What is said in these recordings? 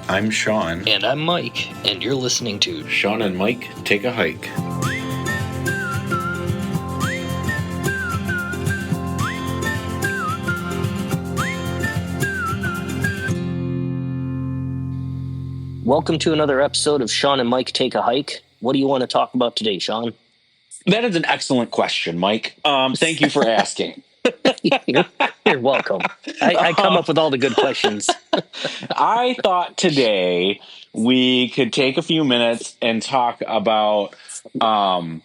I'm Shawn. And I'm Mike, and you're listening to Shawn and Mike Take a Hike. Welcome to another episode of Shawn and Mike Take a Hike. What do you want to talk about today, Shawn? That is an excellent question, Mike. Thank you for asking. You're welcome. I come up with all the good questions. I thought today we could take a few minutes and talk about God,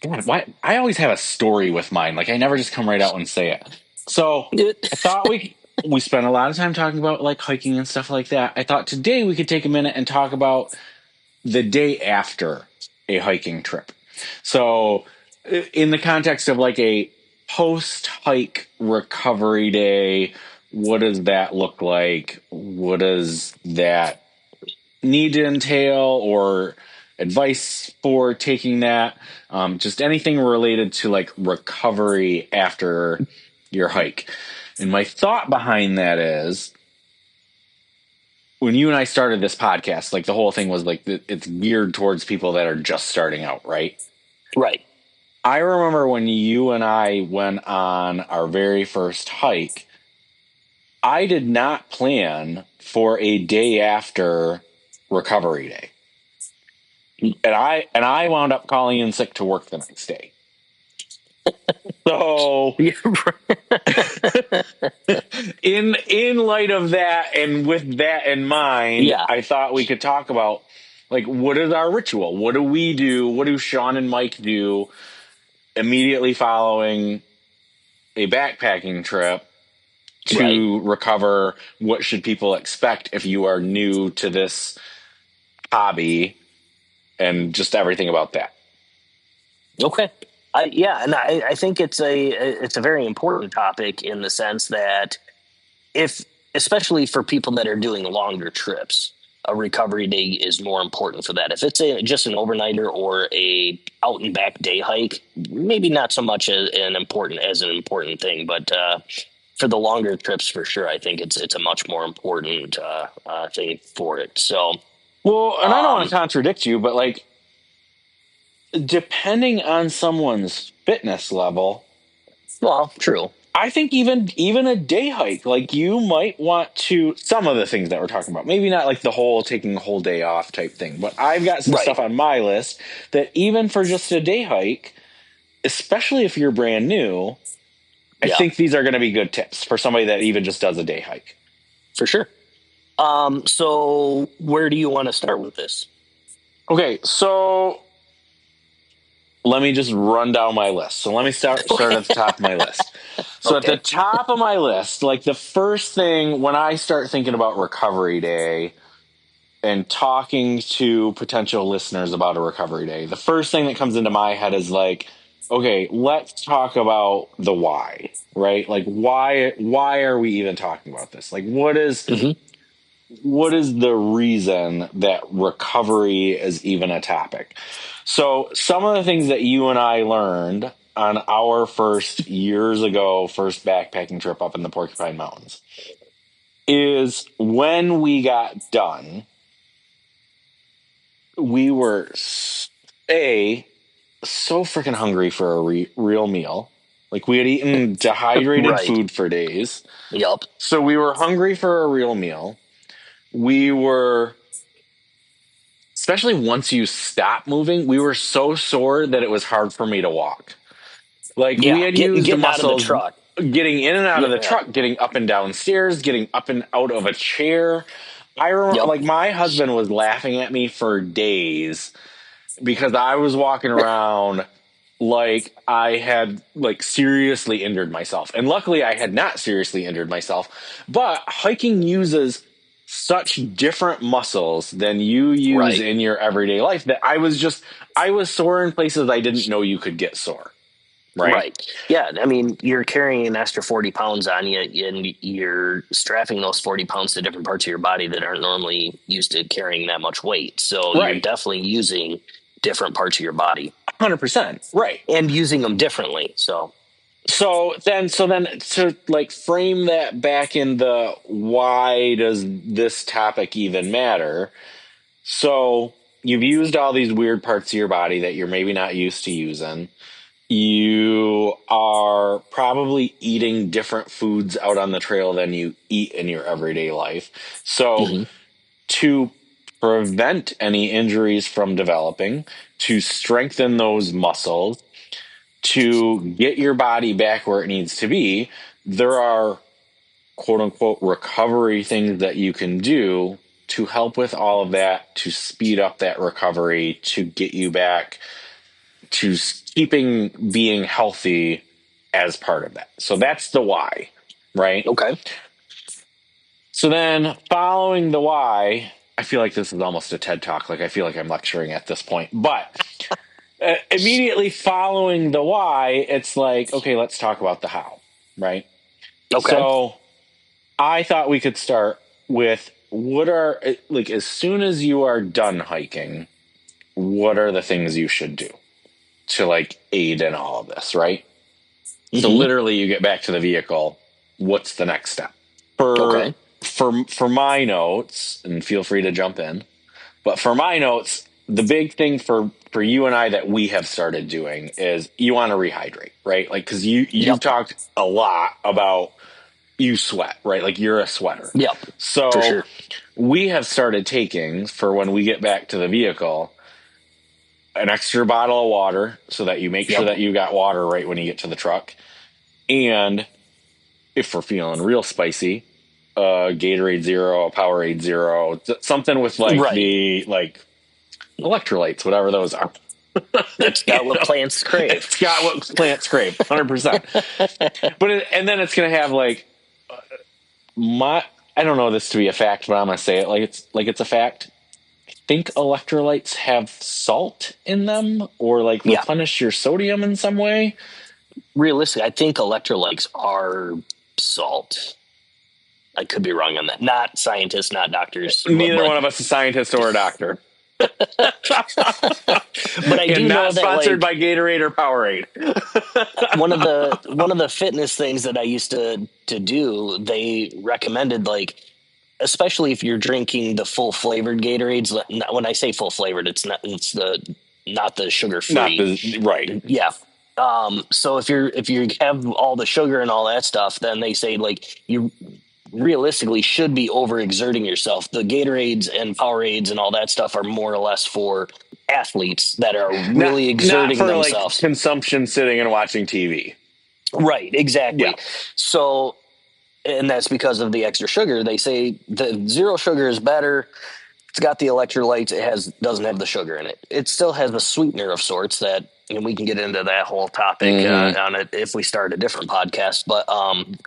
why I always have a story with mine. Like I never just come right out and say it. So I thought we spent a lot of time talking about like hiking and stuff like that. I thought today we could take a minute and talk about the day after a hiking trip. So in the context of like a post-hike recovery day, what does that look like? What does that need to entail, or advice for taking that? Just anything related to like recovery after your hike. And my thought behind that is, when you and I started this podcast, like the whole thing was like it's geared towards people that are just starting out, right? Right. I remember when you and I went on our very first hike, I did not plan for a day after recovery day. And I wound up calling in sick to work the next day. So in light of that, and with that in mind, I thought we could talk about like, what is our ritual? What do we do? What do Shawn and Mike do immediately following a backpacking trip to recover? What should people expect if you are new to this hobby, and just everything about that? Okay. I think it's a very important topic in the sense that especially for people that are doing longer trips, a recovery day is more important for that. If it's just an overnighter or a out and back day hike, maybe not so much as an important thing, but for the longer trips, for sure, I think it's a much more important thing for it. So, well, and I don't want to contradict you, but like, depending on someone's fitness level, well, true. I think even a day hike, like you might want to, some of the things that we're talking about, maybe not like the whole taking a whole day off type thing, but I've got some stuff on my list that even for just a day hike, especially if you're brand new, I think these are going to be good tips for somebody that even just does a day hike. For sure. So where do you want to start with this? Okay, so let me just run down my list. So let me start at the top of my list. So at the top of my list, like the first thing when I start thinking about recovery day and talking to potential listeners about a recovery day, the first thing that comes into my head is like, okay, let's talk about the why, right? Like why are we even talking about this? Like what is the reason that recovery is even a topic? So some of the things that you and I learned on our first backpacking trip up in the Porcupine Mountains is when we got done, we were so freaking hungry for a real meal. Like we had eaten dehydrated food for days. Yep. So we were hungry for a real meal. We were, especially once you stop moving, we were so sore that it was hard for me to walk. Like we had used the muscles getting in and out of the truck, getting up and down stairs, getting up and out of a chair. I remember like my husband was laughing at me for days because I was walking around like I had like seriously injured myself. And luckily I had not seriously injured myself, but hiking uses such different muscles than you use in your everyday life that I was sore in places I didn't know you could get sore. Right. Yeah. I mean, you're carrying an extra 40 pounds on you, and you're strapping those 40 pounds to different parts of your body that aren't normally used to carrying that much weight. So you're definitely using different parts of your body. 100%. Right. And using them differently. So So then to like frame that back in the why does this topic even matter? So you've used all these weird parts of your body that you're maybe not used to using. You are probably eating different foods out on the trail than you eat in your everyday life. So Hmm. to prevent any injuries from developing, to strengthen those muscles, to get your body back where it needs to be, there are quote unquote recovery things that you can do to help with all of that, to speed up that recovery, to get you back to keeping being healthy as part of that. So that's the why, right? Okay. So then following the why, I feel like this is almost a TED talk. Like I feel like I'm lecturing at this point, but immediately following the why, it's like, okay, let's talk about the how, right? Okay. So I thought we could start with what are, like, as soon as you are done hiking, what are the things you should do to like aid in all of this, right? So Hmm. literally you get back to the vehicle, what's the next step? For Okay. for my notes, and feel free to jump in, but for my notes, the big thing for you and I that we have started doing is you want to rehydrate, right? Like cuz you've Yep. talked a lot about you sweat, right? Like you're a sweater. Yep. For So sure. we have started taking for when we get back to the vehicle an extra bottle of water so that you make sure Yep. that you got water right when you get to the truck. And if we're feeling real spicy, Gatorade Zero, a Powerade Zero, something with like Right. the like electrolytes, whatever those are. It's You got what know, plants crave. it's got what plants crave, 100%. And then it's gonna have like my. I don't know this to be a fact, but I'm gonna say it like it's a fact. I think electrolytes have salt in them, or like Yeah. replenish your sodium in some way. Realistically, I think electrolytes are salt. I could be wrong on that. Not scientists, not doctors, Neither one of us is a scientist or a doctor, but I and do know not that sponsored like by Gatorade or Powerade. one of the fitness things that I used to do, they recommended like especially if you're drinking the full flavored Gatorades. When I say full flavored, it's not the sugar Not free. the right. Yeah. So if you have all the sugar and all that stuff, then they say like you realistically should be overexerting yourself. The Gatorades and Powerades and all that stuff are more or less for athletes that are Not really not exerting for like themselves. consumption, sitting and watching TV. Right, Yeah, exactly. So, and that's because of the extra sugar. They say the zero sugar is better. It's got the electrolytes. It doesn't have the sugar in it. It still has a sweetener of sorts that, and we can get into that whole topic hmm on it if we start a different podcast. But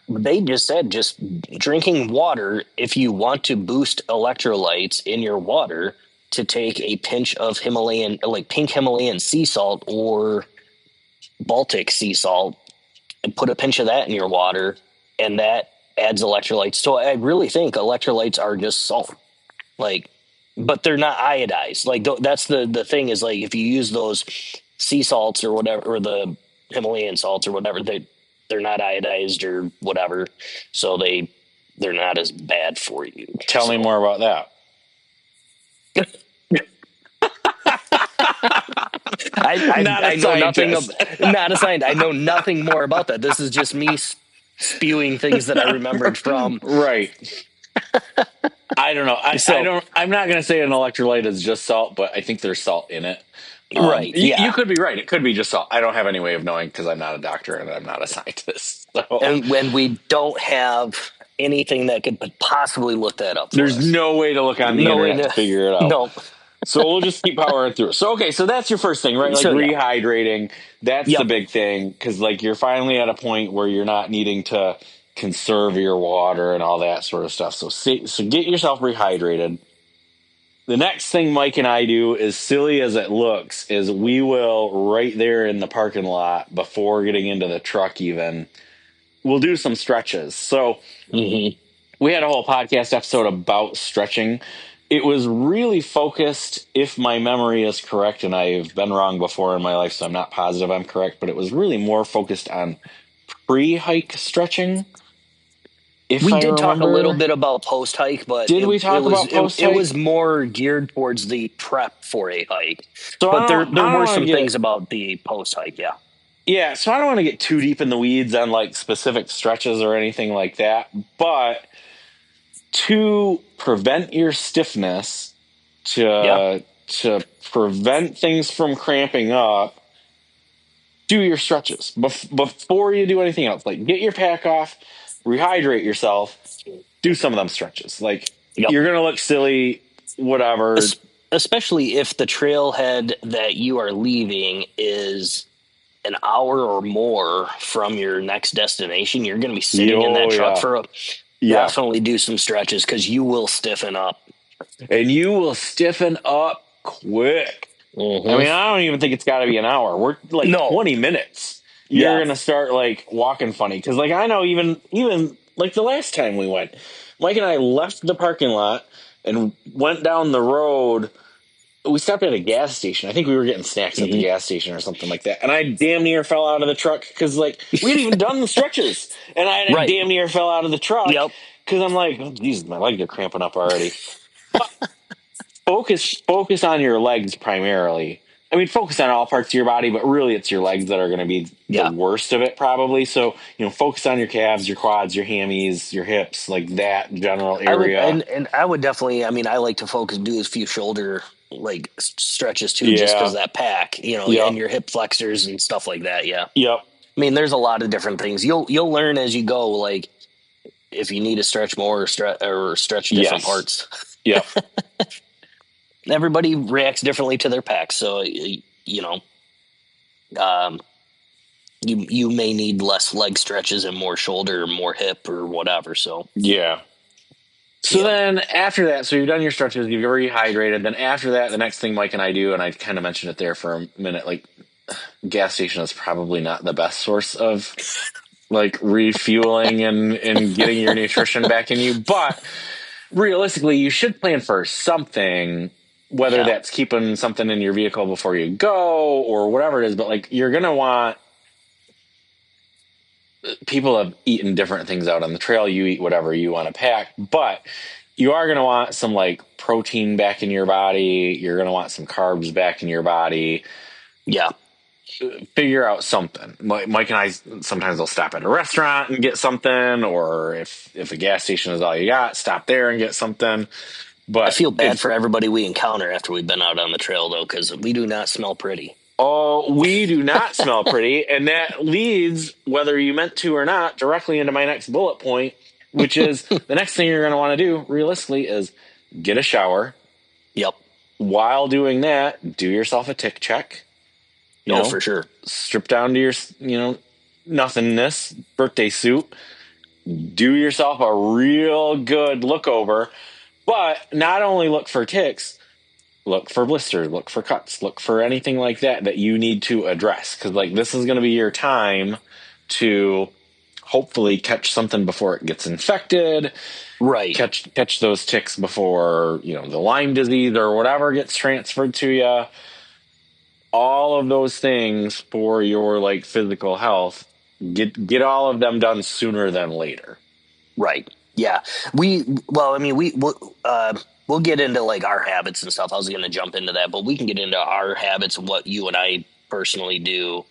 they just said just drinking water, if you want to boost electrolytes in your water, to take a pinch of Himalayan, like pink Himalayan sea salt or Baltic sea salt, and put a pinch of that in your water, and that adds electrolytes. So I really think electrolytes are just salt. Like, but they're not iodized. Like that's the thing is like if you use those sea salts or whatever, or the Himalayan salts or whatever, they're not iodized or whatever, so they're not as bad for you. Tell me So more about that. Not a I know nothing scientist. of not a scientist. I know nothing more about that. This is just me spewing things that I remembered from. Right. I don't know. I So don't. I'm not going to say an electrolyte is just salt, but I think there's salt in it. right, You yeah. could be right. It could be just salt. I don't have any way of knowing because I'm not a doctor and I'm not a scientist. So And when we don't have anything that could possibly look that up for there's us. no way to look on the No way internet to to. figure it out. No. So we'll just keep powering through. So okay, so that's your first thing, right? Like So yeah. rehydrating. That's the Yep. big thing because like you're finally at a point where you're not needing to conserve your water and all that sort of stuff. So get yourself rehydrated. The next thing Mike and I do, as silly as it looks, is we will right there in the parking lot before getting into the truck even, we'll do some stretches. So Hmm. we had a whole podcast episode about stretching. It was really focused, if my memory is correct, and I've been wrong before in my life, so I'm not positive I'm correct, but it was really more focused on pre-hike stretching, if We I did talk a little remember. bit about post hike, but Did we talk about it was post-hike? more geared towards the prep for a hike. So But there I don't were want to some get things about the post hike. Yeah. yeah, so I don't want to get too deep in the weeds on like specific stretches or anything like that, but to prevent your stiffness, Yeah. to prevent things from cramping up, do your stretches before you do anything else. Like get your pack off, rehydrate yourself, do some of them stretches. Like Yep. you're gonna look silly, whatever. Especially if the trailhead that you are leaving is an hour or more from your next destination, you're going to be sitting in that Oh truck yeah, for yeah, definitely do some stretches because you will stiffen up. and you will stiffen up quick. I mean, Mm-hmm. I don't even think it's got to be an hour. We're like No. 20 minutes. You're Yeah. gonna start like walking funny because, like, I know even like the last time we went, Mike and I left the parking lot and went down the road. We stopped at a gas station. I think we were getting snacks at the Mm-hmm. gas station or something like that. And I damn near fell out of the truck because, like, we had even done the stretches, and I Right. damn near fell out of the truck Yep. because I'm like, oh, Jesus, my legs are cramping up already. Focus on your legs primarily. I mean, focus on all parts of your body, but really it's your legs that are going to be the Yeah. worst of it probably. So, focus on your calves, your quads, your hammies, your hips, like that general I would, area. and I would definitely, I mean, I like to focus, do a few shoulder like stretches too, just because Yeah. that pack, Yep. and your hip flexors and stuff like that. Yeah. Yep. I mean, there's a lot of different things you'll learn as you go. Like if you need to stretch more or stretch different Yes. parts. Yep. Everybody reacts differently to their packs, so um, you may need less leg stretches and more shoulder, or more hip, or whatever. So Yeah. So yeah, then after that, so you've done your stretches, you've rehydrated. Then after that, the next thing Mike and I do, and I kind of mentioned it there for a minute, like gas station is probably not the best source of like refueling and getting your nutrition back in you. But realistically, you should plan for something, whether yeah, that's keeping something in your vehicle before you go or whatever it is. But like you're going to want people have eaten different things out on the trail. You eat whatever you want to pack, but you are going to want some like protein back in your body. You're going to want some carbs back in your body. yeah. Figure out something. Mike and I sometimes will stop at a restaurant and get something, or if a gas station is all you got, stop there and get something. I But feel bad if for everybody we encounter after we've been out on the trail, though, because we do not smell pretty. oh, we do not smell pretty, and that leads, whether you meant to or not, directly into my next bullet point, which is the next thing you're going to want to do, realistically, is get a shower. Yep. While doing that, do yourself a tick check. No, for sure. Strip down to your, nothingness, birthday suit. Do yourself a real good look over, but not only look for ticks, look for blisters, look for cuts, look for anything like that you need to address. Because like this is going to be your time to hopefully catch something before it gets infected. Right. Catch those ticks before the Lyme disease or whatever gets transferred to you. All of those things for your like physical health. Get all of them done sooner than later. Right. Yeah. We'll get into like our habits and stuff. I was going to jump into that, but we can get into our habits and what you and I personally do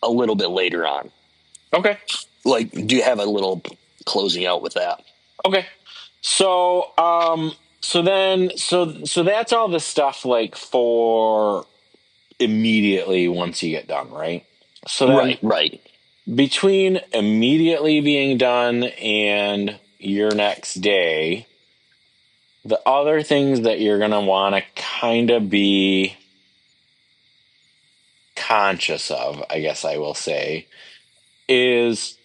a little bit later on. Okay. Like, do you have a little closing out with that? Okay. So, so that's all the stuff like for immediately once you get done, right? So then Right. between immediately being done and your next day, the other things that you're going to want to kind of be conscious of, I guess I will say, is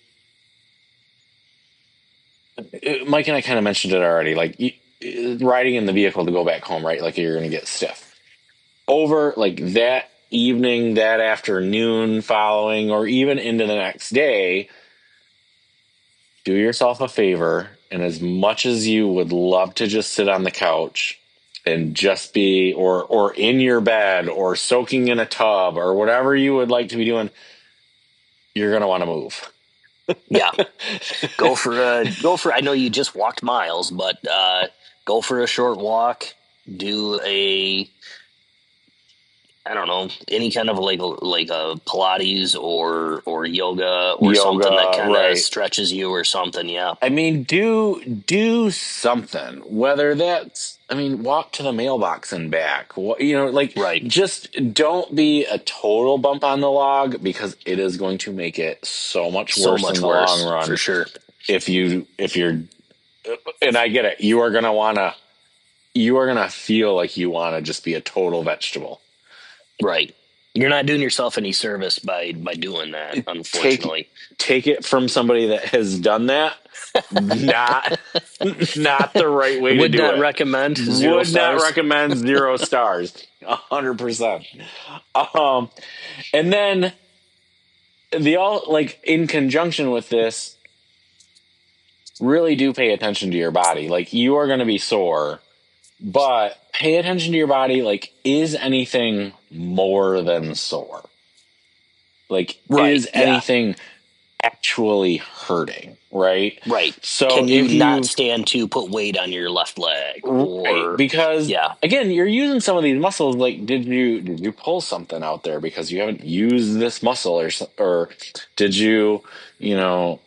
Mike and I kind of mentioned it already, like riding in the vehicle to go back home, right? Like you're going to get stiff. Over like that evening, that afternoon following, or even into the next day, do yourself a favor. And as much as you would love to just sit on the couch and just be, or in your bed or soaking in a tub or whatever you would like to be doing, you're going to want to move. Yeah. Go for I know you just walked miles, but go for a short walk. Do a I don't know, any kind of like a Pilates or yoga or something that Yoga, kind of right. stretches you or something. Yeah. I mean, do something. Whether that's, I mean, walk to the mailbox and back. Like Right. just don't be a total bump on the log because it is going to make it so much So worse in much the long worse run. for sure. If you're, and I get it, you are gonna feel like you want to just be a total vegetable. Right. You're not doing yourself any service by doing that, Take unfortunately. take it from somebody that has done that. Not not the right way to Would do not it. recommend. Zero Would not stars. recommend 0 stars. 100%. Um, and then the all like in conjunction with this, really do pay attention to your body. Like you are going to be sore, but pay attention to your body. Like, is anything more than sore? Like, Right. is Yeah. anything actually hurting? Right. Right. So Can you if not you stand to put weight on your left leg? right, Or because yeah. again, you're using some of these muscles. Like, did you pull something out there because you haven't used this muscle, or did you, you know,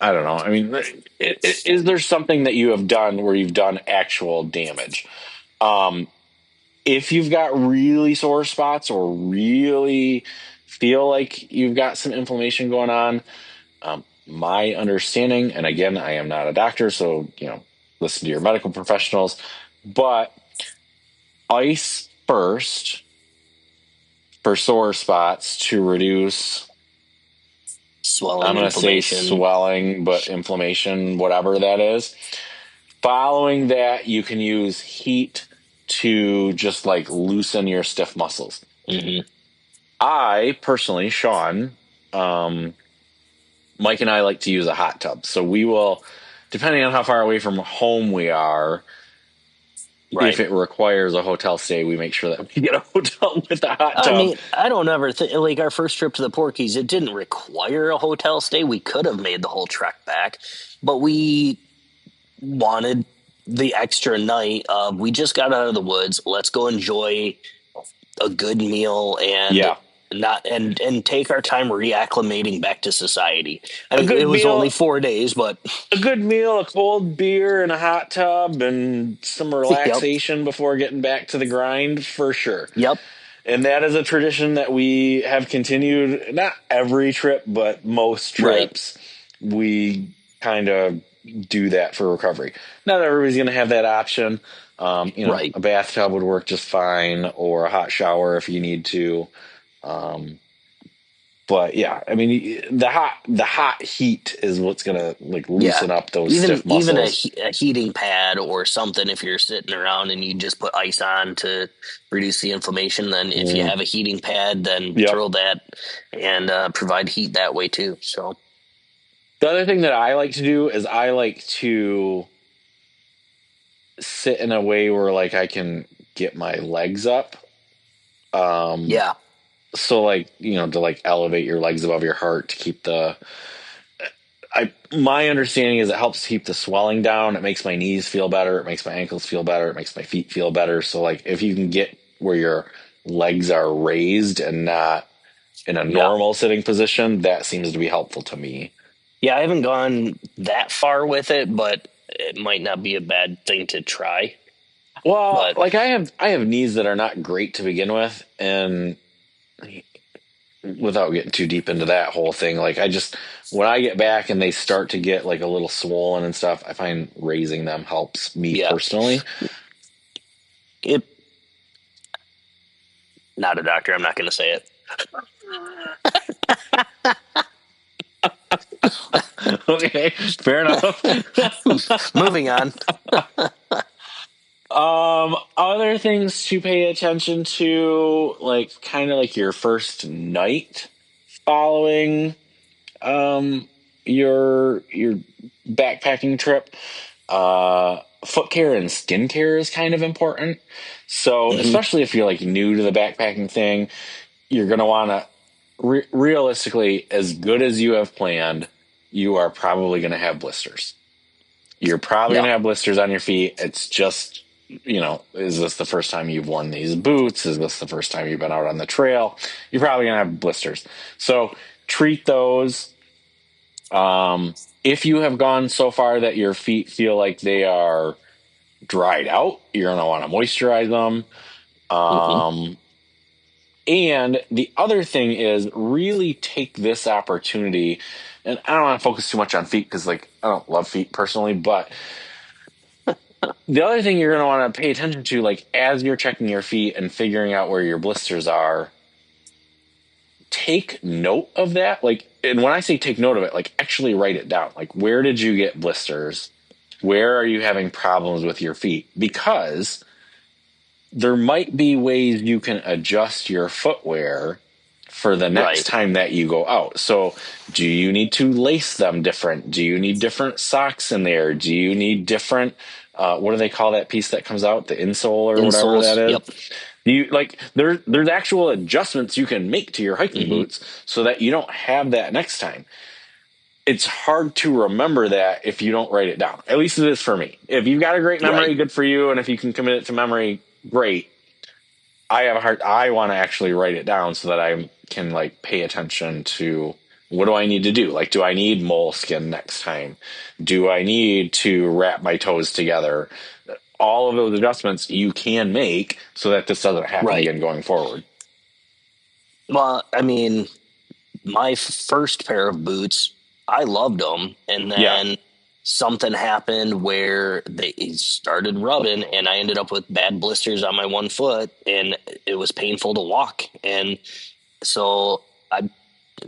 I don't know. I mean, is there something that you have done where you've done actual damage? Um, if you've got really sore spots or really feel like you've got some inflammation going on, my understanding, and again, I am not a doctor, so listen to your medical professionals, but ice first for sore spots to reduce. I'm Swelling, going to say inflammation. swelling, but inflammation, whatever that is. Following that, you can use heat to just like loosen your stiff muscles. Hmm. I personally, Sean, Mike and I like to use a hot tub. So we will, depending on how far away from home we are, if Right. it requires a hotel stay, we make sure that we get a hotel with a hot I tub. mean, I don't ever think like our first trip to the Porkies, it didn't require a hotel stay. We could have made the whole trek back, but we wanted the extra night of we just got out of the woods. Let's go enjoy a good meal and Yeah. not and take our time reacclimating back to society. I A mean, it good was only meal, 4 days, but a good meal, a cold beer and a hot tub and some yep, relaxation before getting back to the grind for sure. yep, And that is a tradition that we have continued, not every trip, but most right, trips. We kind of do that for recovery. Not everybody's going to have that option. right. A bathtub would work just fine, or a hot shower if you need to. Um, but yeah, I mean, the hot heat is what's going to like Yeah, loosen up those even stiff even a, muscles. a heating pad or something. If you're sitting around and you just put ice on to reduce the inflammation, then if you Mm, have a heating pad, then yep. throw that and provide heat that way too. So The other thing that I like to do is I like to sit in a way where like I can get my legs up. Um, yeah, so like, to like elevate your legs above your heart to keep my understanding is it helps keep the swelling down. It makes my knees feel better. It makes my ankles feel better. It makes my feet feel better. So like if you can get where your legs are raised and not in a yeah, normal sitting position, that seems to be helpful to me. yeah. I haven't gone that far with it, but it might not be a bad thing to try. Well, But like I have knees that are not great to begin with, and without getting too deep into that whole thing, like I just when I get back and they start to get like a little swollen and stuff, I find raising them helps me yeah, personally. it. Not a doctor. I'm not going to say it. Okay, fair enough. Moving on. Other things to pay attention to, like kind of like your first night following your backpacking trip. Foot care and skin care is kind of important. So, Hmm. especially if you're like new to the backpacking thing, you're gonna want to realistically, as good as you have planned, you are probably going to have blisters. You're probably Yeah. going to have blisters on your feet. It's just, is this the first time you've worn these boots? Is this the first time you've been out on the trail? You're probably going to have blisters. So treat those. If you have gone so far that your feet feel like they are dried out, you're going to want to moisturize them. Hmm. And the other thing is really take this opportunity, and I don't want to focus too much on feet because, like, I don't love feet personally, but the other thing you're going to want to pay attention to, like, as you're checking your feet and figuring out where your blisters are, take note of that. Like, and when I say take note of it, like, actually write it down. Like, where did you get blisters? Where are you having problems with your feet? Because there might be ways you can adjust your footwear for the next Right. time that you go out. So, do you need to lace them different? Do you need different socks in there? Do you need different, what do they call that piece that comes out? The insole or whatever that Insoles. is? Yep. You like there's actual adjustments you can make to your hiking Hmm. boots so that you don't have that next time. It's hard to remember that if you don't write it down. At least it is for me. If you've got a great Right. memory, good for you. And if you can commit it to memory, great. I want to actually write it down so that I can like pay attention to what do I need to do? Like, do I need moleskin next time? Do I need to wrap my toes together? All of those adjustments you can make so that this doesn't happen Right. again going forward. Well, I mean, my first pair of boots, I loved them, and Yeah. then something happened where they started rubbing, and I ended up with bad blisters on my one foot, and it was painful to walk. And so I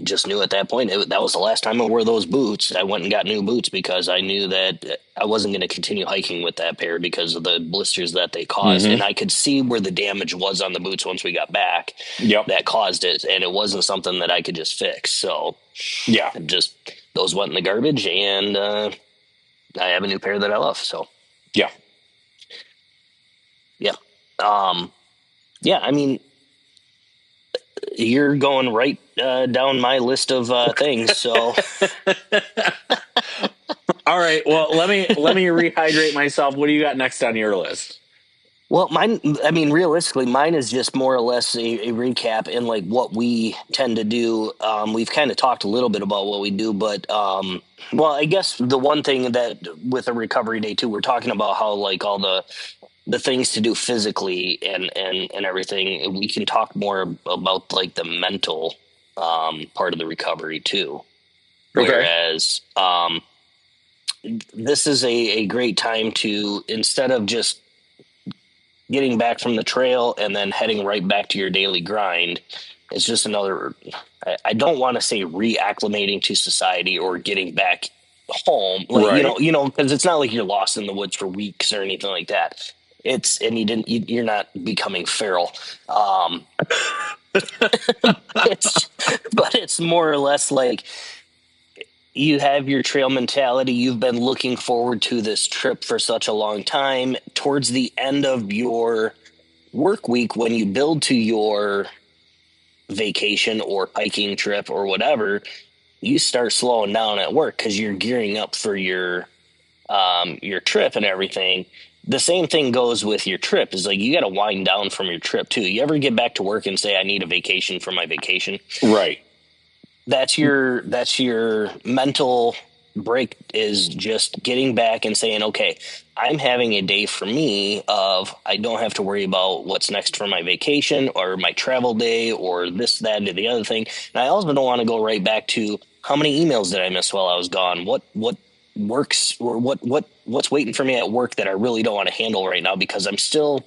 just knew at that point that was the last time I wore those boots. I went and got new boots because I knew that I wasn't going to continue hiking with that pair because of the blisters that they caused. Mm-hmm. And I could see where the damage was on the boots once we got back Yep. that caused it. And it wasn't something that I could just fix. So Yeah. just those went in the garbage, and I have a new pair that I love. So Yeah. yeah. Yeah, I mean, you're going right down my list of things. So All right. Well, let me rehydrate myself. What do you got next on your list? well, mine, I mean, realistically, mine is just more or less a recap and like what we tend to do. We've kind of talked a little bit about what we do, but well, I guess the one thing that with a recovery day too, we're talking about how like all the things to do physically and everything. We can talk more about like the mental part of the recovery too. Okay. Whereas this is a great time to, instead of just getting back from the trail and then heading right back to your daily grind, it's just another, I don't want to say reacclimating to society or getting back home, like Right. because it's not like you're lost in the woods for weeks or anything like that. It's, and you're not becoming feral. It's but it's more or less like you have your trail mentality. You've been looking forward to this trip for such a long time. Towards the end of your work week, when you build to your vacation or hiking trip or whatever, you start slowing down at work because you're gearing up for your trip and everything. The same thing goes with your trip. Is like you got to wind down from your trip too. You ever get back to work and say, I need a vacation for my vacation? Right. That's your mental break, is just getting back and saying, okay, I'm having a day for me of, I don't have to worry about what's next for my vacation or my travel day or this, that, or the other thing. And I also don't want to go right back to how many emails did I miss while I was gone? What works, or what's waiting for me at work that I really don't want to handle right now because I'm still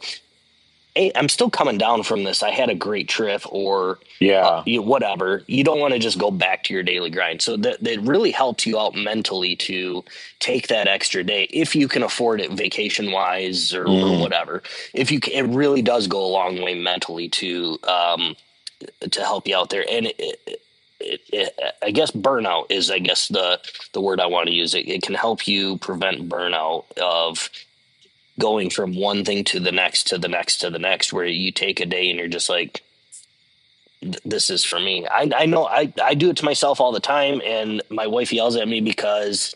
coming down from this. I had a great trip, or Yeah. whatever. You don't want to just go back to your daily grind. So that really helps you out mentally to take that extra day if you can afford it, vacation wise or Mm. whatever. If you can, it really does go a long way mentally to help you out there. And I guess burnout is, I guess, the word I want to use. It can help you prevent burnout of going from one thing to the next to the next to the next, where you take a day and you're just like, this is for me. I know I do it to myself all the time, and my wife yells at me because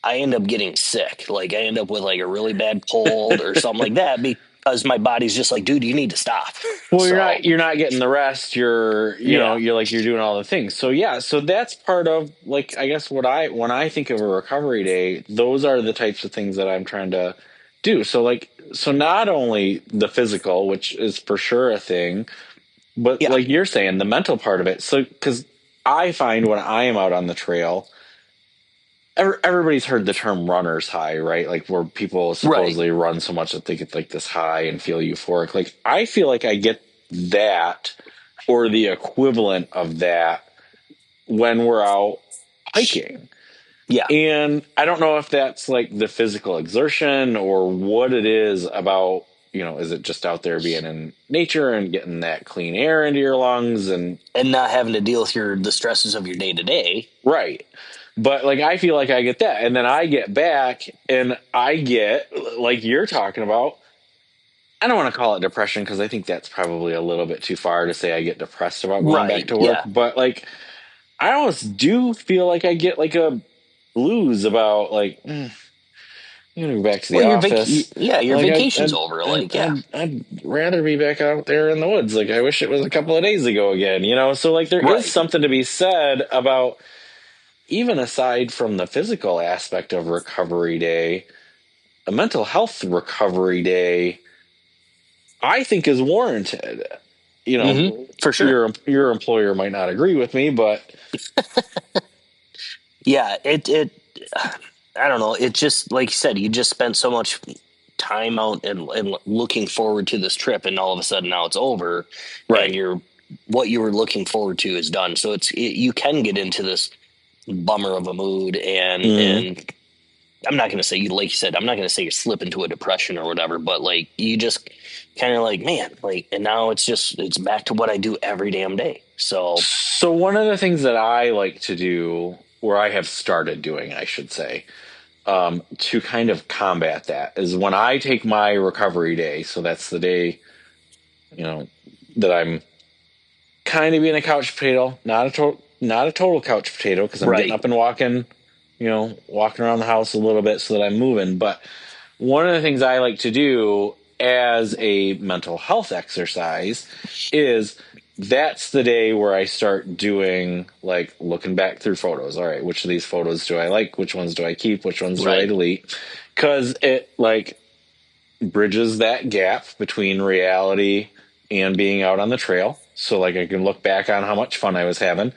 I end up getting sick. Like I end up with like a really bad cold or something like that because my body's just like, dude, you need to stop. Well, So you're not getting the rest. yeah, You're doing all the things. So yeah, so that's part of like I guess what I when I think of a recovery day, those are the types of things that I'm trying to do. So not only the physical, which is for sure a thing, but yeah, like you're saying, the mental part of it. So because I find when I am out on the trail, everybody's heard the term runner's high, right? Like where people right, supposedly run so much that they get like this high and feel euphoric. Like I feel like I get that or the equivalent of that when we're out hiking. yeah. And I don't know if that's like the physical exertion or what it is about, is it just out there being in nature and getting that clean air into your lungs and And not having to deal with the stresses of your day to day. right. But like I feel like I get that. And then I get back and I get like you're talking about. I don't want to call it depression because I think that's probably a little bit too far to say I get depressed about going back Right. to work. Yeah. But like I almost do feel like I get like a blues about like I'm gonna go back to the Well, office. your Like vacation's over. Like, yeah. I'd rather be back out there in the woods. Like I wish it was a couple of days ago again. So like there is Right. something to be said about even aside from the physical aspect of recovery day, a mental health recovery day, I think is warranted. For sure. Your employer might not agree with me, but Yeah. I don't know. It just, like you said, you just spent so much time out and looking forward to this trip, and all of a sudden now it's over, and right. what you were looking forward to is done. So you can get into this bummer of a mood, Hmm. and I'm not going to say you, like you said, I'm not going to say you slip into a depression or whatever, but like you just kind of like, man, like, and now it's back to what I do every damn day. So So one of the things that I like to do, or I have started doing, I should say, to kind of combat that is when I take my recovery day. So that's the day, you know, that I'm kind of being a couch potato, not a total couch potato because I'm getting right. up and walking, walking around the house a little bit so that I'm moving. But one of the things I like to do as a mental health exercise is that's the day where I start doing like looking back through photos. All right, which of these photos do I like? Which ones do I keep? Which ones do I Right. delete? Because it like bridges that gap between reality and being out on the trail. So like I can look back on how much fun I was having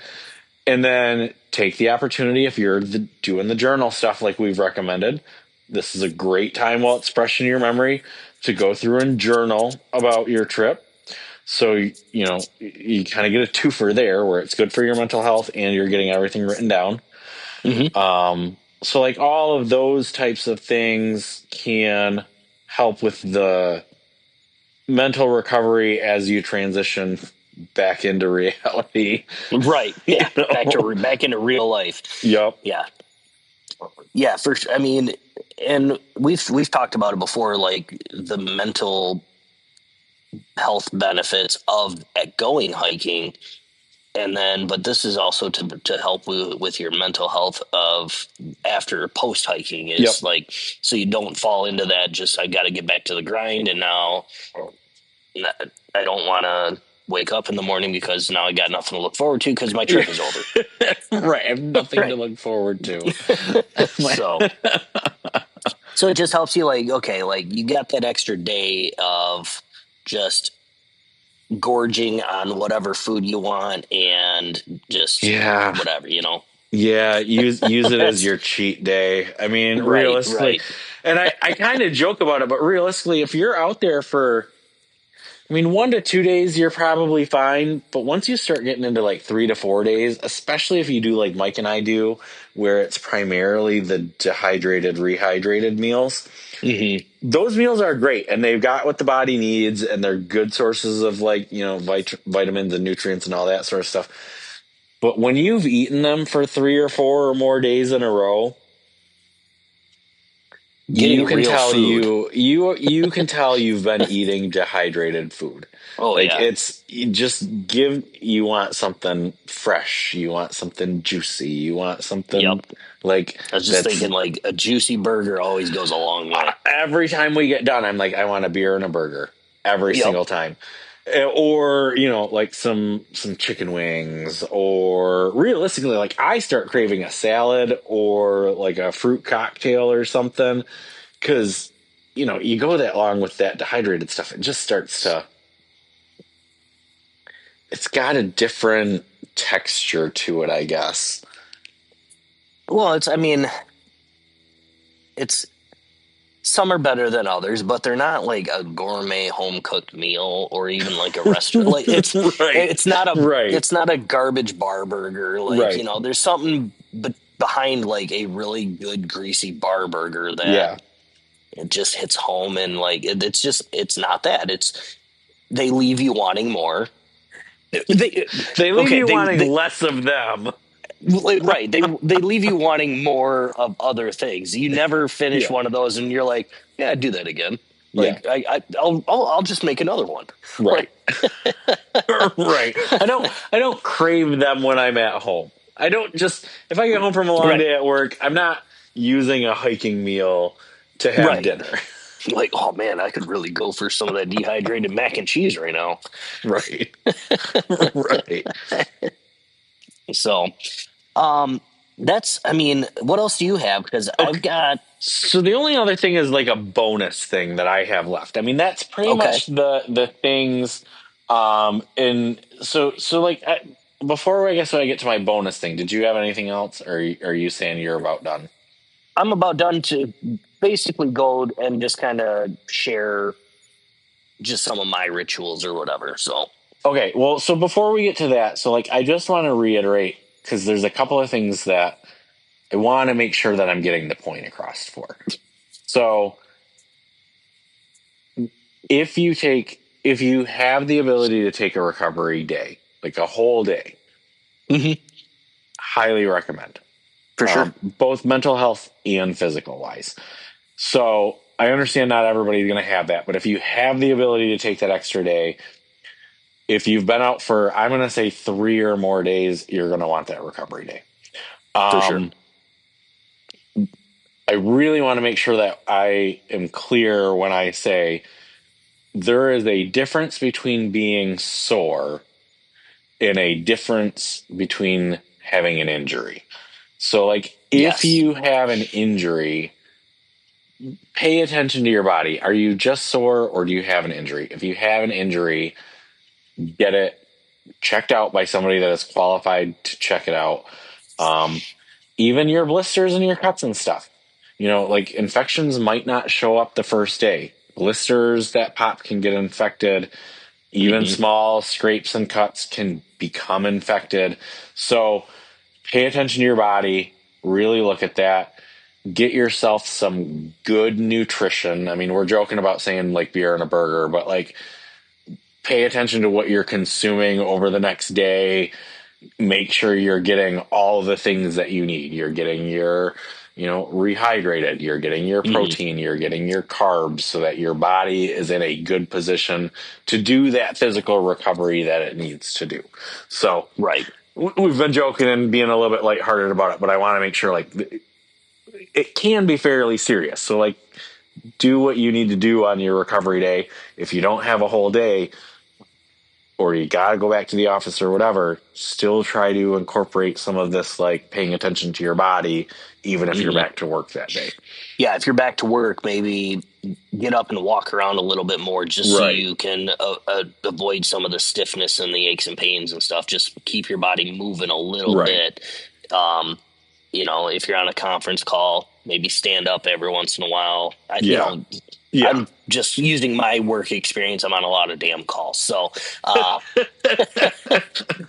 and then take the opportunity if you're doing the journal stuff like we've recommended. This is a great time while it's fresh in your memory to go through and journal about your trip. So, you kind of get a twofer there where it's good for your mental health and you're getting everything written down. Hmm. So like all of those types of things can help with the mental recovery as you transition back into reality. Right. you Yeah. know? Back into real life. Yep. Yeah. Yeah. For sure. I mean, and we've talked about it before, like the mental health benefits of going hiking, and then but this is also to help with your mental health of after post hiking Yep. is like, so you don't fall into that just I got to get back to the grind, and now I don't want to wake up in the morning because now I got nothing to look forward to because my Yeah. trip is over. Right. I have nothing to Right. look forward to. So it just helps you, like, okay, like you got that extra day of just gorging on whatever food you want and just Yeah. whatever. Yeah, use it as That's your cheat day. I mean, right, realistically, right. and I kind of joke about it, but realistically, if you're out there for, I mean, 1 to 2 days, you're probably fine. But once you start getting into like 3 to 4 days, especially if you do like Mike and I do, where it's primarily the dehydrated, rehydrated meals, Hmm. those meals are great and they've got what the body needs and they're good sources of like, vitamins and nutrients and all that sort of stuff. But when you've eaten them for 3 or 4 or more days in a row, you Getting can real tell food. you can tell you've been eating dehydrated food. Oh Like yeah. it's you want something fresh, you want something juicy, you want Yep. something like I was just that's thinking like a juicy burger always goes a long way. every time we get done, I'm like, I want a beer and a burger every Yep. single time. Or, like some chicken wings, or realistically, like I start craving a salad or like a fruit cocktail or something. Cause, you go that long with that dehydrated stuff, it just starts to, it's got a different texture to it, I guess. Well, I mean, it's some are better than others, but they're not like a gourmet home cooked meal or even like a restaurant. Like Right. Right. it's not a garbage bar burger. Like, Right. there's something behind like a really good greasy bar burger that Yeah. it just hits home, and like it's not that. It's they leave you wanting more. They They leave okay, you wanting less of them. right. They leave you wanting more of other things. You never finish Yeah. one of those, and you're like, yeah, I'd do that again. Yeah. Like I'll just make another one. Right. Like Right. I don't crave them when I'm at home. I don't just if I get home from a long right, day at work, I'm not using a hiking meal to have right. dinner. Like, oh man, I could really go for some of that dehydrated mac and cheese right now. Right. Right. So, that's. I mean, what else do you have? Because I've Okay. got. So the only other thing is like a bonus thing that I have left. I mean, that's pretty Okay. much the things. And so like before I guess when I get to my bonus thing, did you have anything else, or are you saying you're about done? I'm about done to basically go and just kind of share just some of my rituals or whatever. So, Okay, well, so before we get to that, so like I just want to reiterate because there's a couple of things that I want to make sure that I'm getting the point across for. So if you have the ability to take a recovery day, like a whole day, mm-hmm. highly recommend. For sure. Both mental health and physical wise. So I understand not everybody's going to have that, but if you have the ability to take that extra day, if you've been out for, I'm going to say 3 or more days, you're going to want that recovery day. For sure. I really want to make sure that I am clear when I say there is a difference between being sore and a difference between having an injury. So, like, if Yes. you have an injury, pay attention to your body. Are you just sore or do you have an injury? If you have an injury, get it checked out by somebody that is qualified to check it out. Even your blisters and your cuts and stuff. Like infections might not show up the first day. Blisters that pop can get infected. Even Mm-hmm. small scrapes and cuts can become infected. So pay attention to your body. Really look at that. Get yourself some good nutrition. I mean, we're joking about saying like beer and a burger, but like pay attention to what you're consuming over the next day. Make sure you're getting all the things that you need. You're getting your, rehydrated. You're getting your Mm-hmm. protein. You're getting your carbs so that your body is in a good position to do that physical recovery that it needs to do. So Right. we've been joking and being a little bit lighthearted about it, but I want to make sure like it can be fairly serious. So like do what you need to do on your recovery day. If you don't have a whole day, or you got to go back to the office or whatever, still try to incorporate some of this, like paying attention to your body, even if you're Mm-hmm. back to work that day. Yeah, if you're back to work, maybe get up and walk around a little bit more just so Right. you can avoid some of the stiffness and the aches and pains and stuff. Just keep your body moving a little Right. bit. If you're on a conference call, maybe stand up every once in a while. Yeah. Yeah. I'm just using my work experience. I'm on a lot of damn calls. So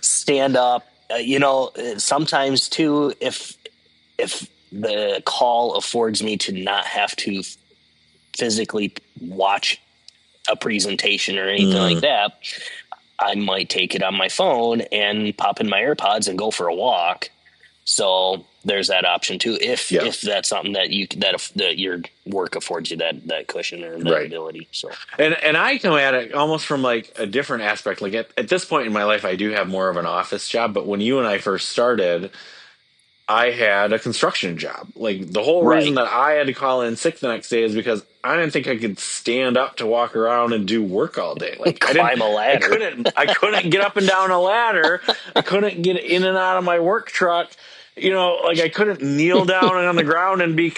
stand up. Sometimes too, if the call affords me to not have to physically watch a presentation or anything like that, I might take it on my phone and pop in my AirPods and go for a walk So there's that option too, Yeah. if that's something that your work affords you that cushion or that Right. ability. So And I come at it almost from like a different aspect. Like at this point in my life, I do have more of an office job. But when you and I first started, I had a construction job. Like the whole reason right, that I had to call in sick the next day is because I didn't think I could stand up to walk around and do work all day. Like climb a ladder. I couldn't get up and down a ladder. I couldn't get in and out of my work truck. Like I couldn't kneel down on the ground and be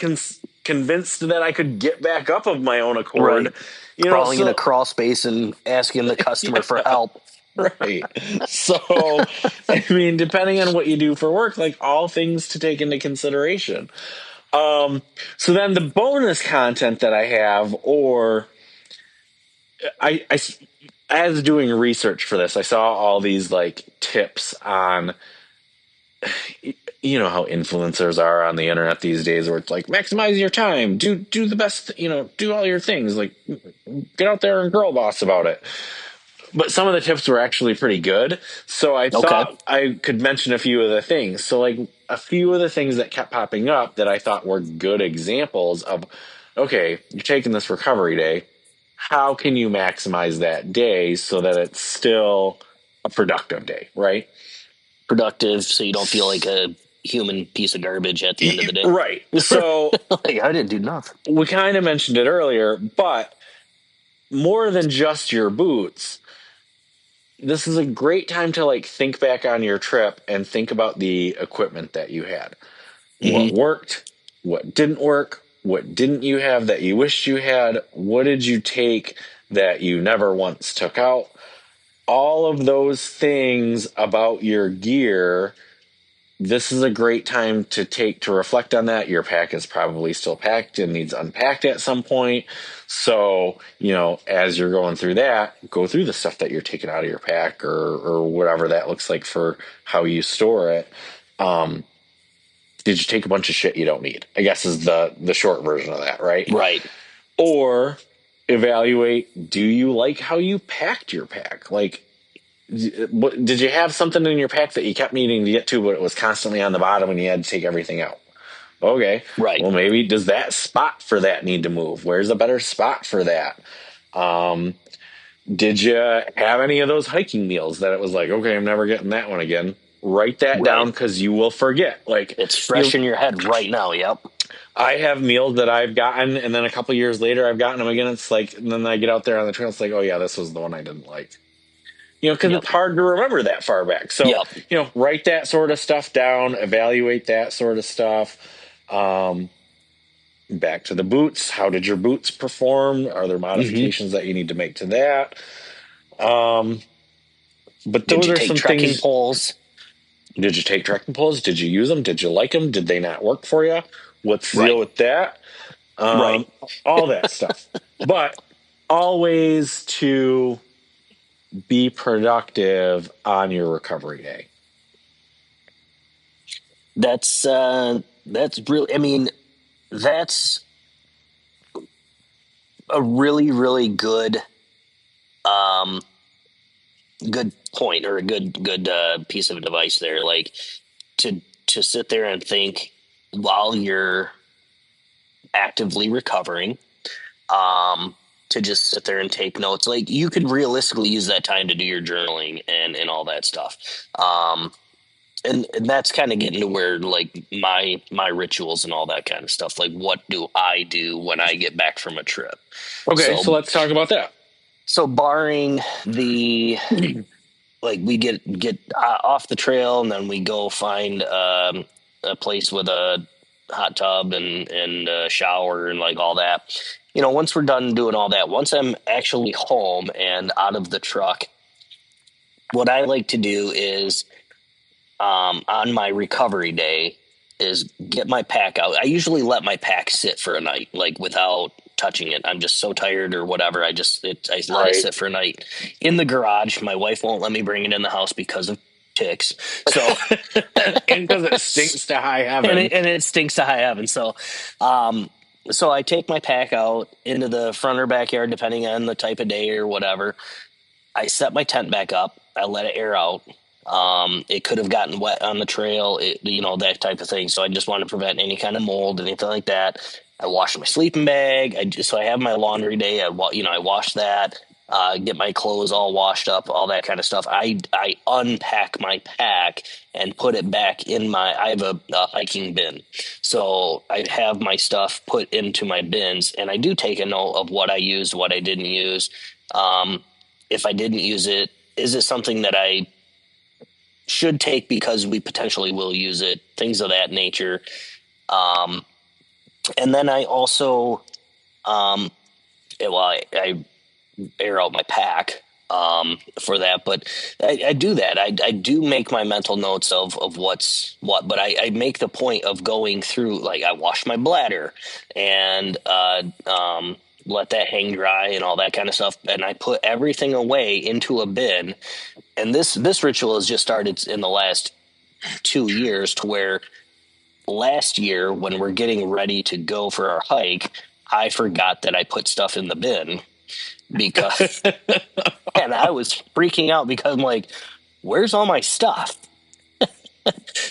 convinced that I could get back up of my own accord. Right, crawling in a So crawl space and asking the customer for yeah. help. Right. So, I mean, depending on what you do for work, like all things to take into consideration. So then the bonus content that I have, or I, as doing research for this, I saw all these like tips on, how influencers are on the internet these days, where it's like maximize your time, do the best, do all your things, like get out there and girl boss about it. But some of the tips were actually pretty good. So I Okay, thought I could mention a few of the things. So, like, a few of the things that kept popping up that I thought were good examples of, okay, you're taking this recovery day. How can you maximize that day so that it's still a productive day, right? productive, so you don't feel like a human piece of garbage at the end of the day. Right. So Like, I didn't do nothing. we kind of mentioned it earlier, but more than just your boots, this is a great time to like think back on your trip and think about the equipment that you had. What Hmm. worked, what didn't work, what didn't you have that you wished you had, what did you take that you never once took out? All of those things about your gear, this is a great time to take to reflect on that. Your pack is probably still packed and needs unpacked at some point. So, as you're going through that, go through the stuff that you're taking out of your pack, or whatever that looks like for how you store it. Um, did you take a bunch of shit you don't need? I guess is the short version of that, right? Right. Or evaluate, do you like how you packed your pack? Like, did you have something in your pack that you kept needing to get to, but it was constantly on the bottom and you had to take everything out? Okay, Right. well, maybe does that spot for that need to move? Where's a better spot for that? Um, did you have any of those hiking meals that it was like, okay, I'm never getting that one again? Write that down Right. because you will forget. Like, It's fresh in your head right now. Yep. I have meals that I've gotten, and then a couple years later, I've gotten them again. It's like, and then I get out there on the trail. It's like, oh yeah, this was the one I didn't like. Because Yep. it's hard to remember that far back. So, Yep. write that sort of stuff down, evaluate that sort of stuff. Um, Back to the boots. How did your boots perform? Are there Hmm. modifications that you need to make to that? Um, but Did those you are take some trekking things. poles? Did you take trekking poles? Did you use them? Did you like them? Did they not work for you? What's the deal Right. with that? Right. All that stuff. But always to be productive on your recovery day. That's really. I mean, that's a really really um good point, or a good piece of advice there. Like to sit there and think while you're actively recovering, to just sit there and take notes. Like you could realistically use that time to do your journaling and all that stuff. And that's kind of getting to where like my rituals and all that kind of stuff. Like what do I do when I get back from a trip? Okay, so So let's talk about that. barring the, like, we get off the trail and then we go find a place with a hot tub and a shower and like all that. Once we're done doing all that, once I'm actually home and out of the truck, what I like to do is, on my recovery day, is get my pack out. I usually let my pack sit for a night, like without touching it. I'm just so tired or whatever. I let it Right. sit for a night in the garage. My wife won't let me bring it in the house because of ticks. So, And because it stinks to high and heaven. it stinks to high heaven. Um, so I take my pack out into the front or backyard, depending on the type of day or whatever. I set my tent back up. I let it air out. It could have gotten wet on the trail, that type of thing. So I just want to prevent any kind of mold, anything like that. I wash my sleeping bag. So I have my laundry day. I wash that. Get my clothes all washed up, all that kind of stuff. I unpack my pack and put it back in my. I have a hiking bin, so I have my stuff put into my bins, and I do take a note of what I used, what I didn't use. If I didn't use it, is it something that I should take because we potentially will use it? Things of that nature. And then I also, I air out my pack for that, but I do that. I do make my mental notes of what's what, but I make the point of going through, like, I wash my bladder and let that hang dry and all that kind of stuff, and I put everything away into a bin. And this ritual has just started in the last 2 years, to where last year when we're getting ready to go for our hike, I forgot that I put stuff in the bin because, and I was freaking out because I'm like, where's all my stuff?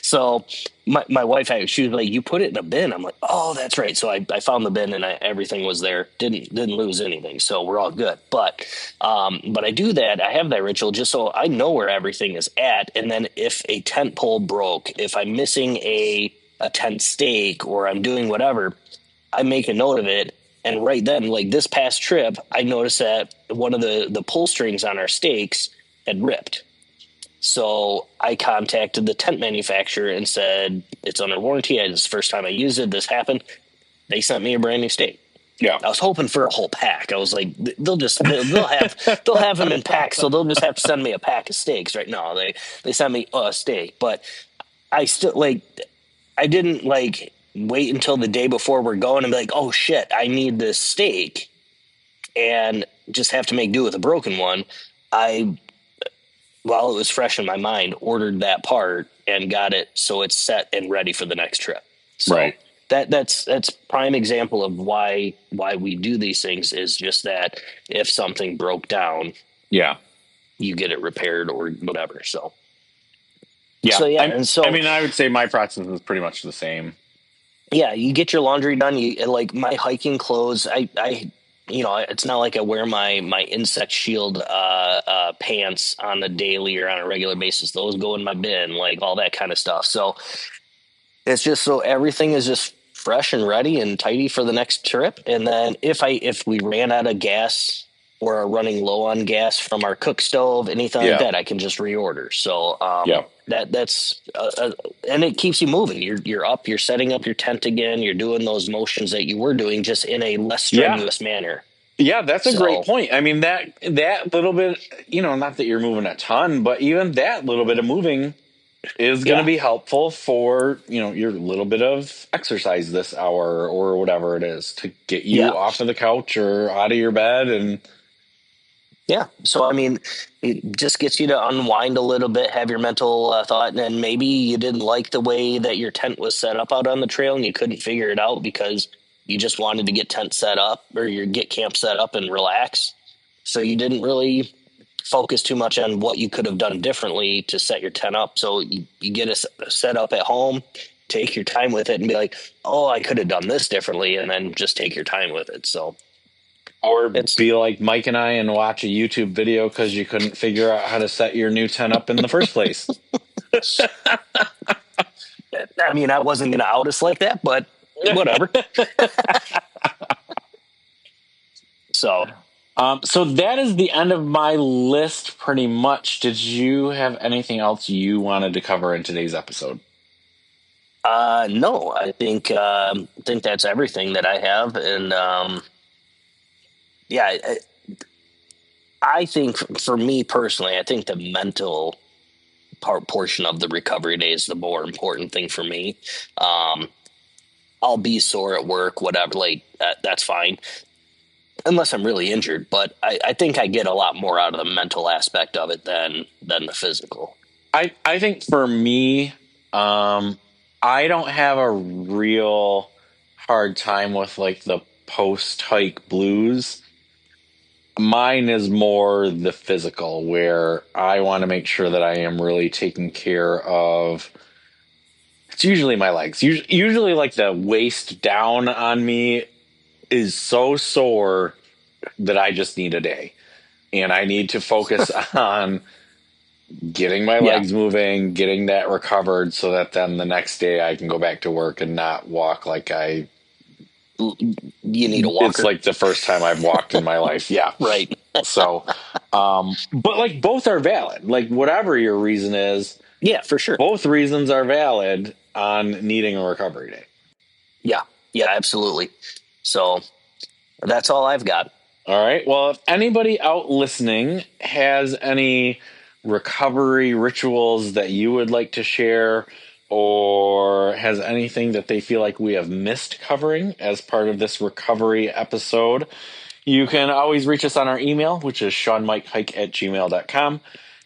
So my wife, she was like, you put it in a bin. I'm like, oh, that's right. So I found the bin, and everything was there. Didn't lose anything. So we're all good. But I do that. I have that ritual just so I know where everything is at. And then if a tent pole broke, if I'm missing a tent stake, or I'm doing whatever, I make a note of it. And right then, like this past trip, I noticed that one of the pull strings on our stakes had ripped. So I contacted the tent manufacturer and said, it's under warranty. It's the first time I used it. This happened. They sent me a brand new stake. Yeah. I was hoping for a whole pack. I was like, they'll have them in packs, so they'll just have to send me a pack of steaks. Right now, they sent me a steak, but I still, like, I didn't like wait until the day before we're going and be like, oh shit, I need this steak, and just have to make do with a broken one. I, while it was fresh in my mind, ordered that part and got it so it's set and ready for the next trip. So Right. that's prime example of why we do these things, is just that if something broke down, Yeah. you get it repaired or whatever. So Yeah. I I mean, I would say my process is pretty much the same. yeah, you get your laundry done. Like my hiking clothes, it's not like I wear my insect shield pants on a daily or on a regular basis. Those go in my bin, like all that kind of stuff. So it's just so everything is just fresh and ready and tidy for the next trip. And then if we ran out of gas or are running low on gas from our cook stove, anything like that, I can just reorder. So that's and it keeps you moving. You're up, you're setting up your tent again. You're doing those motions that you were doing, just in a less strenuous manner. Yeah, that's a great point. I mean, that little bit, not that you're moving a ton, but even that little bit of moving is going to be helpful for, your little bit of exercise this hour or whatever it is, to get you off of the couch or out of your bed. And so I mean, it just gets you to unwind a little bit, have your mental thought, and then maybe you didn't like the way that your tent was set up out on the trail and you couldn't figure it out because you just wanted to get tent set up, or you get camp set up and relax. So you didn't really focus too much on what you could have done differently to set your tent up. So you get a set up at home, take your time with it, and be like, oh, I could have done this differently, and then just take your time with it. So, or be like Mike and I and watch a YouTube video because you couldn't figure out how to set your new tent up in the first place. I mean, I wasn't going to out us like that, but whatever. So that is the end of my list, pretty much. Did you have anything else you wanted to cover in today's episode? No, I think that's everything that I have, and I think for me personally, I think the mental portion of the recovery day is the more important thing for me. I'll be sore at work, whatever, like that's fine, unless I'm really injured. But I think I get a lot more out of the mental aspect of it than the physical. I think for me, I don't have a real hard time with like the post hike blues. Mine is more the physical, where I want to make sure that I am really taking care of. It's usually my legs. Usually, like the waist down on me is so sore that I just need a day. And I need to focus on getting my Yeah. legs moving, getting that recovered so that then the next day I can go back to work and not walk like You need a it's walker. like the first time I've walked in my life. Yeah. Right. So, but like both are valid. Like whatever your reason is, Yeah, for sure. both reasons are valid on needing a recovery day. Yeah. Yeah, absolutely. So that's all I've got. All right. Well, if anybody out listening has any recovery rituals that you would like to share, or has anything that they feel like we have missed covering as part of this recovery episode, you can always reach us on our email, which is ShawnMikeHike@gmail.com.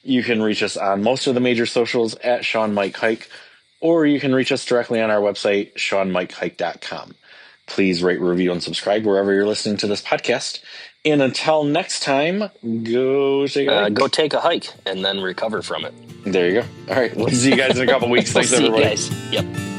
You can reach us on most of the major socials at ShawnMikeHike, or you can reach us directly on our website, ShawnMikeHike.com. Please rate, review, and subscribe wherever you're listening to this podcast. And until next time, go take a hike. Go take a hike and then recover from it. There you go. All right. We'll see you guys in a couple weeks. We'll Thanks, see you everybody. guys. Yep.